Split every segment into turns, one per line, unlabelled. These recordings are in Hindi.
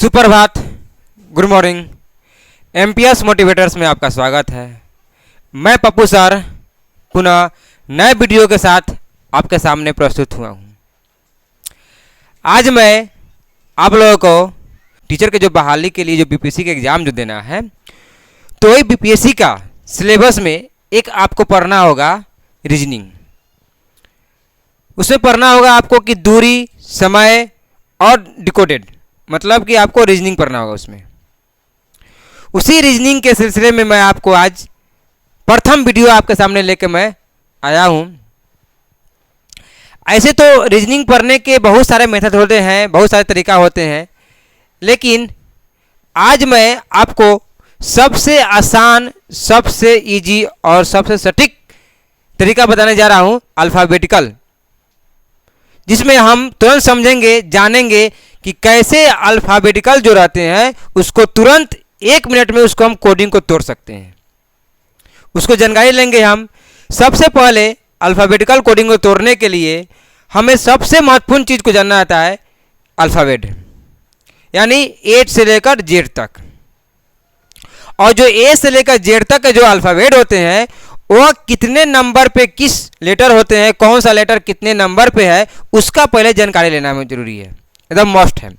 सुप्रभात, गुड मॉर्निंग। एमपीएस मोटिवेटर्स में आपका स्वागत है। मैं पप्पू सर पुनः नए वीडियो के साथ आपके सामने प्रस्तुत हुआ हूँ। आज मैं आप लोगों को टीचर के जो बहाली के लिए जो बीपीएससी के एग्ज़ाम जो देना है, तो वही बीपीएससी का सिलेबस में एक आपको पढ़ना होगा रीजनिंग। उसमें पढ़ना होगा आपको कि दूरी, समय और डिकोडेड, मतलब कि आपको रीजनिंग पढ़ना होगा उसमें। उसी रीजनिंग के सिलसिले में मैं आपको आज प्रथम वीडियो आपके सामने लेकर मैं आया हूँ। ऐसे तो रीजनिंग पढ़ने के बहुत सारे मेथड होते हैं, बहुत सारे तरीका होते हैं, लेकिन आज मैं आपको सबसे आसान, सबसे इजी और सबसे सटीक तरीका बताने जा रहा हूँ, अल्फ़ाबेटिकल, जिसमें हम तुरंत समझेंगे, जानेंगे कि कैसे अल्फ़ाबेटिकल जो रहते हैं उसको तुरंत 1 मिनट में उसको हम कोडिंग को तोड़ सकते हैं। उसको जानकारी लेंगे हम। सबसे पहले अल्फ़ाबेटिकल कोडिंग को तोड़ने के लिए हमें सबसे महत्वपूर्ण चीज़ को जानना आता है अल्फ़ाबेट, यानी ए से लेकर जेड तक। और जो ए से लेकर जेड तक के जो अल्फ़ाबेट होते हैं वह कितने नंबर पे किस लेटर होते हैं, कौन सा लेटर कितने नंबर पे है, उसका पहले जानकारी लेना हमें जरूरी है, एकदम मस्ट है।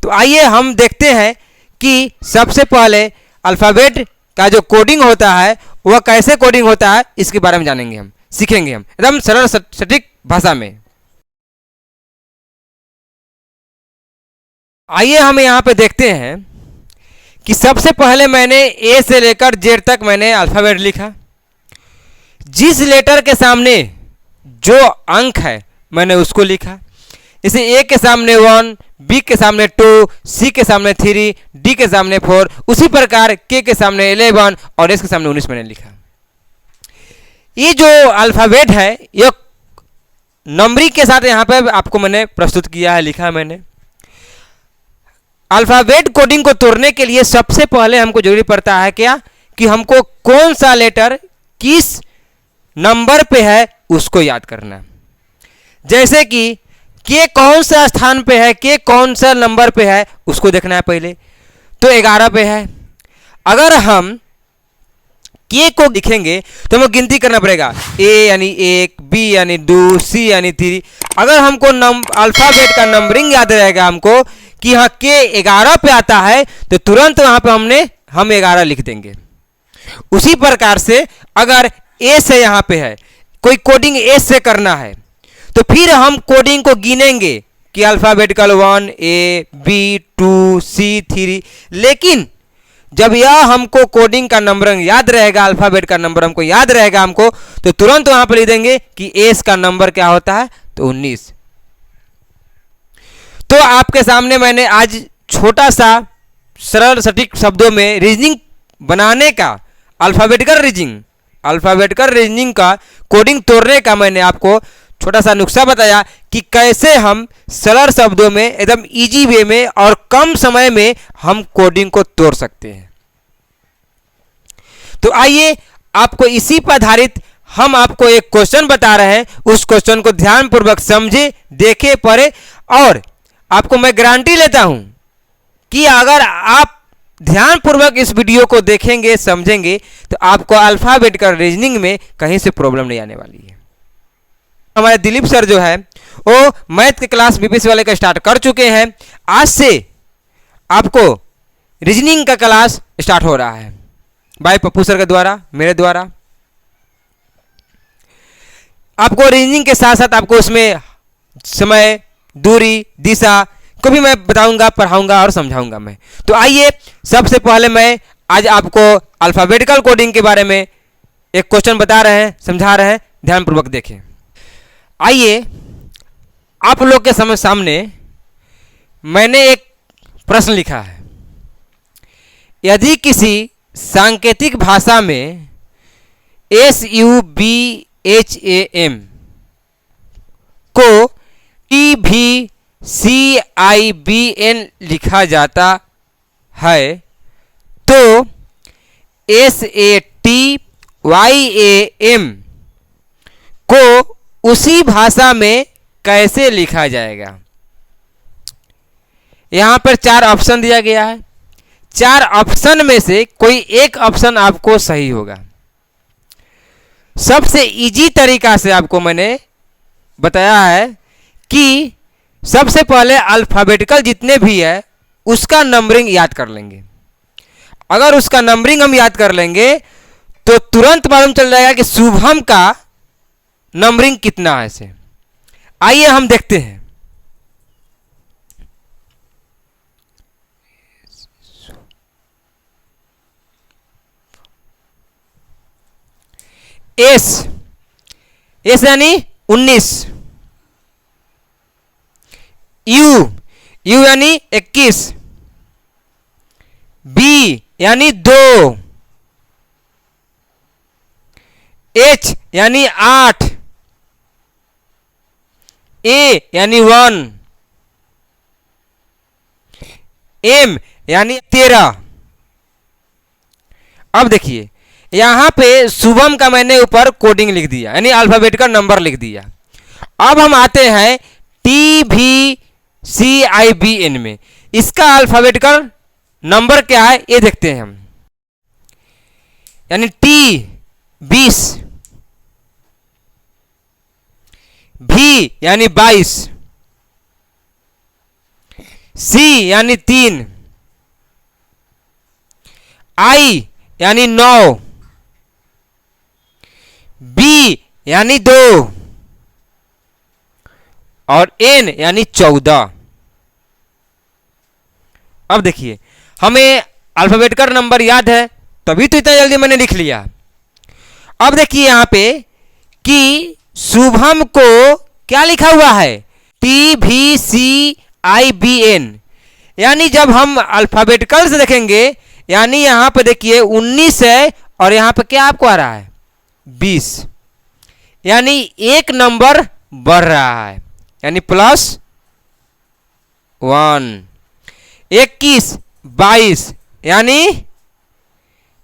तो आइए हम देखते हैं कि सबसे पहले अल्फ़ाबेट का जो कोडिंग होता है वह कैसे कोडिंग होता है, इसके बारे में जानेंगे हम, सीखेंगे हम एकदम सरल सटीक भाषा में। आइए हम यहाँ पे देखते हैं कि सबसे पहले मैंने ए से लेकर जेड तक मैंने अल्फ़ाबेट लिखा। जिस लेटर के सामने जो अंक है मैंने उसको लिखा। इसे ए के सामने 1, बी के सामने 2, सी के सामने 3, डी के सामने 4, उसी प्रकार के सामने 11 और एस के सामने 19 मैंने लिखा। ये जो अल्फ़ाबेट है ये नंबरिंग के साथ यहाँ पे आपको मैंने प्रस्तुत किया है, लिखा है मैंने। अल्फ़ाबेट कोडिंग को तोड़ने के लिए सबसे पहले हमको जरूरी पड़ता है क्या, कि हमको कौन सा लेटर किस नंबर पे है उसको याद करना। जैसे कि के कौन सा स्थान पे है, के कौन सा नंबर पे है उसको देखना है पहले। तो 11 पे है। अगर हम के को लिखेंगे तो हमें गिनती करना पड़ेगा, ए यानी 1, बी यानी 2, सी यानी 3। अगर हमको अल्फ़ाबेट का नंबरिंग याद रहेगा हमको कि हाँ के 11 पे आता है, तो तुरंत वहाँ पे हम 11 लिख देंगे। उसी प्रकार से अगर ए से यहाँ पे है, कोई कोडिंग ए से करना है, तो फिर हम कोडिंग को गिनेंगे कि अल्फ़ाबेटिकल 1, ए, बी, 2, सी, 3। लेकिन जब यह हमको कोडिंग का नंबर याद रहेगा, अल्फ़ाबेट का नंबर हमको याद रहेगा हमको, तो तुरंत वहाँ पर लिख देंगे कि एस का नंबर क्या होता है, तो 19। तो आपके सामने मैंने आज छोटा सा सरल सटीक शब्दों में रीजनिंग बनाने का, अल्फ़ाबेटिकल रीजनिंग का कोडिंग तोड़ने का मैंने आपको छोटा सा नुस्खा बताया कि कैसे हम सरल शब्दों में एकदम इजी वे में और कम समय में हम कोडिंग को तोड़ सकते हैं। तो आइए आपको इसी पर आधारित हम आपको एक क्वेश्चन बता रहे हैं। उस क्वेश्चन को ध्यानपूर्वक समझे, देखे, पढ़े, और आपको मैं गारंटी लेता हूं कि अगर आप ध्यानपूर्वक इस वीडियो को देखेंगे, समझेंगे, तो आपको अल्फ़ाबेटिकल रीजनिंग में कहीं से प्रॉब्लम नहीं आने वाली है। हमारे दिलीप सर जो है वो मैथ के क्लास बीपीएससी वाले का स्टार्ट कर चुके हैं। आज से आपको रीजनिंग का क्लास स्टार्ट हो रहा है भाई पप्पू सर के द्वारा, मेरे द्वारा। आपको रीजनिंग के साथ साथ आपको उसमें समय, दूरी, दिशा को भी मैं बताऊंगा, पढ़ाऊंगा और समझाऊंगा मैं। तो आइए सबसे पहले मैं आज आपको अल्फ़ाबेटिकल कोडिंग के बारे में एक क्वेश्चन बता रहे हैं, समझा रहे हैं, ध्यानपूर्वक देखें। आइए आप लोग के सामने मैंने एक प्रश्न लिखा है। यदि किसी सांकेतिक भाषा में SUBHAM को TVCIBN लिखा जाता है, तो SATYAM को उसी भाषा में कैसे लिखा जाएगा। यहाँ पर 4 ऑप्शन दिया गया है। 4 ऑप्शन में से कोई एक ऑप्शन आपको सही होगा। सबसे इजी तरीका से आपको मैंने बताया है कि सबसे पहले अल्फ़ाबेटिकल जितने भी है उसका नंबरिंग याद कर लेंगे। अगर उसका नंबरिंग हम याद कर लेंगे तो तुरंत मालूम चल जाएगा कि शुभम का नंबरिंग कितना है। से आइए हम देखते हैं। एस, एस यानी 19, यू, यू यानी 21, बी यानी 2, एच यानी 8, ए यानी 1, एम यानी 13। अब देखिए यहां पे शुभम का मैंने ऊपर कोडिंग लिख दिया, यानी अल्फाबेटिकल नंबर लिख दिया। अब हम आते हैं TVCIBN में। इसका अल्फाबेटिकल नंबर क्या है ये देखते हैं हम। यानी T 20, V यानी 22, C यानी 3, I यानी 9, B यानी 2 और N यानी 14। अब देखिए हमें अल्फाबेटिकल नंबर याद है तभी तो इतना जल्दी मैंने लिख लिया। अब देखिए यहां पे कि शुभम को क्या लिखा हुआ है, TVCIBN। यानी जब हम अल्फाबेटिकल से देखेंगे यानी यहां पे देखिए 19 है और यहां पे क्या आपको आ रहा है 20, यानी एक नंबर बढ़ रहा है, यानी +1। 21, 22 यानी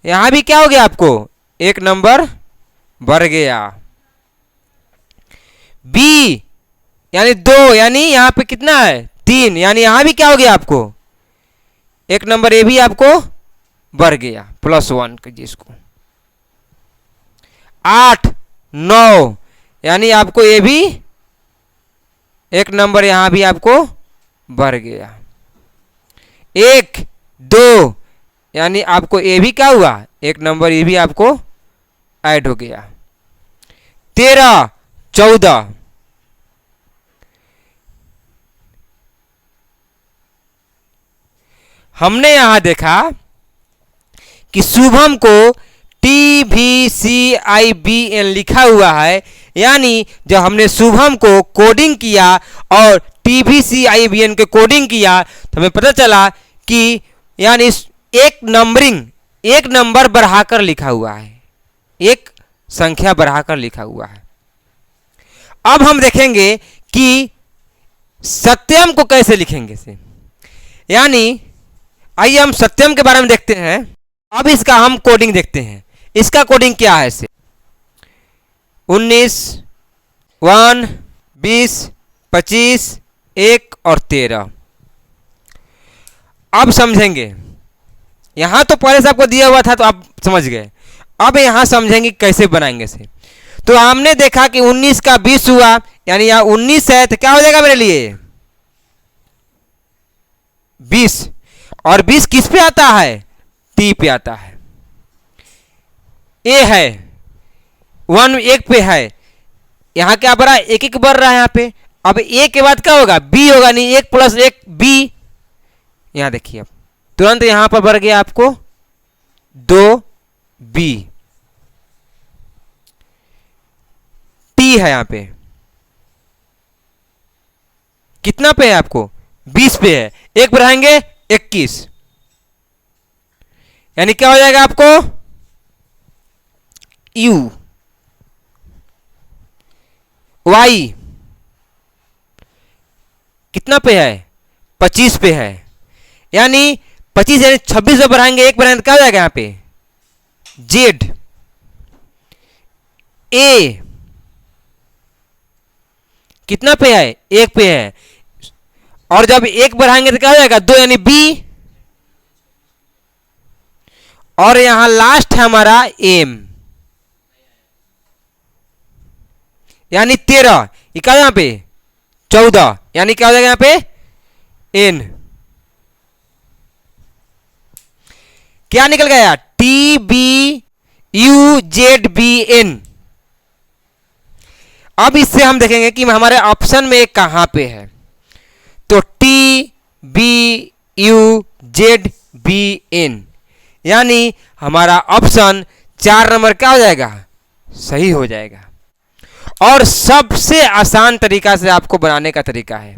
यहां भी क्या हो गया आपको एक नंबर बढ़ गया। बी यानी 2, यानी यहां पे कितना है 3, यानी यहां भी क्या हो गया आपको एक नंबर, ये भी आपको बढ़ गया, +1 कीजिए इसको। 8, 9 यानी आपको ये भी एक नंबर यहां भी आपको बढ़ गया। 1, 2 यानी आपको ये भी क्या हुआ एक नंबर, ये भी आपको ऐड हो गया। 13, 14 हमने यहां देखा कि शुभम को TVCIBN लिखा हुआ है, यानी जब हमने शुभम को कोडिंग किया और TVCIBN के कोडिंग किया तो हमें पता चला कि यानी एक नंबर बढ़ाकर लिखा हुआ है, एक संख्या बढ़ाकर लिखा हुआ है। अब हम देखेंगे कि सत्यम को कैसे लिखेंगे से, यानी आइए हम सत्यम के बारे में देखते हैं। अब इसका हम कोडिंग देखते हैं। इसका कोडिंग क्या है से 19, 1, 20, 25, 1 और 13। अब समझेंगे, यहां तो पहले से आपको दिया हुआ था तो आप समझ गए। अब यहां समझेंगे कैसे बनाएंगे से। तो हमने देखा कि 19 का 20 हुआ, यानी यहां 19 है तो क्या हो जाएगा मेरे लिए 20, और 20 किस पे आता है T पे आता है। A है 1 1 पे है, यहां क्या बढ़ रहा है 1 1 बढ़ रहा है यहाँ पे। अब A के बाद क्या होगा B होगा, नहीं 1 + 1 B। यहां देखिए अब तुरंत यहां पर बढ़ गया आपको 2B। T है यहां पे कितना पे है आपको 20 पे है, 1 बढ़ाएंगे 21, यानी क्या हो जाएगा आपको U। Y कितना पे है 25 पे है, यानी 25 यानी 26 पे बढ़ाएंगे 1 बढ़ाएंगे तो क्या हो जाएगा यहां पे Z। A कितना पे है 1 पे है, और जब एक बढ़ाएंगे तो क्या हो जाएगा, 2 यानी बी, और यहां लास्ट है हमारा एम यानी 13, ये क्या यहां पे 14, यानी क्या हो जाएगा यहां पे एन। क्या निकल गया, T B U Z B N. अब इससे हम देखेंगे कि हमारे ऑप्शन में कहां पे है। तो T B U Z B N यानी हमारा ऑप्शन 4 नंबर क्या हो जाएगा, सही हो जाएगा। और सबसे आसान तरीका से आपको बनाने का तरीका है,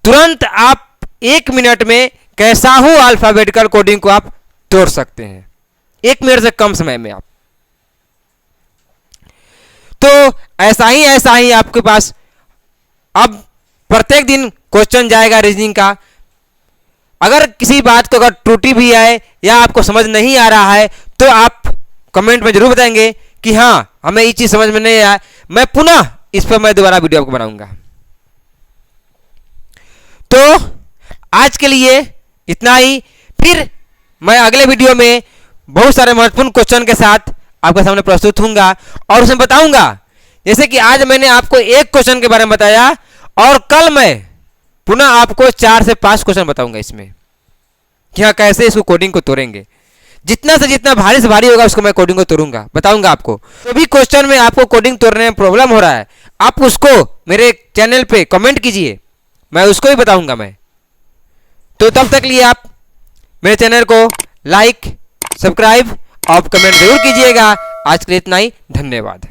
तुरंत आप 1 मिनट में कैसा हो अल्फाबेटिकल कोडिंग को आप तोड़ सकते हैं, 1 मिनट से कम समय में आप। तो ऐसा ही आपके पास अब प्रत्येक दिन क्वेश्चन जाएगा रीजनिंग का। अगर किसी बात को अगर त्रुटि भी आए या आपको समझ नहीं आ रहा है तो आप कमेंट में जरूर बताएंगे कि हाँ हमें ये चीज समझ में नहीं आया, मैं पुनः इस पर मैं दोबारा वीडियो आपको बनाऊंगा। तो आज के लिए इतना ही, फिर मैं अगले वीडियो में बहुत सारे महत्वपूर्ण क्वेश्चन के साथ आपके सामने प्रस्तुत होऊंगा और उसमें बताऊंगा, जैसे कि आज मैंने आपको एक क्वेश्चन के बारे में बताया और कल मैं पुनः आपको 4 से 5 क्वेश्चन बताऊंगा इसमें कि हाँ कैसे इसको कोडिंग को तोड़ेंगे। जितना से जितना भारी से भारी होगा उसको मैं कोडिंग को तोड़ूंगा, बताऊंगा आपको। तो भी क्वेश्चन में आपको कोडिंग तोड़ने में प्रॉब्लम हो रहा है, आप उसको मेरे चैनल पे कमेंट कीजिए, मैं उसको भी बताऊंगा मैं। तो तब तक लिए आप मेरे चैनल को लाइक, सब्सक्राइब और कमेंट जरूर कीजिएगा। आज के लिए इतना ही, धन्यवाद।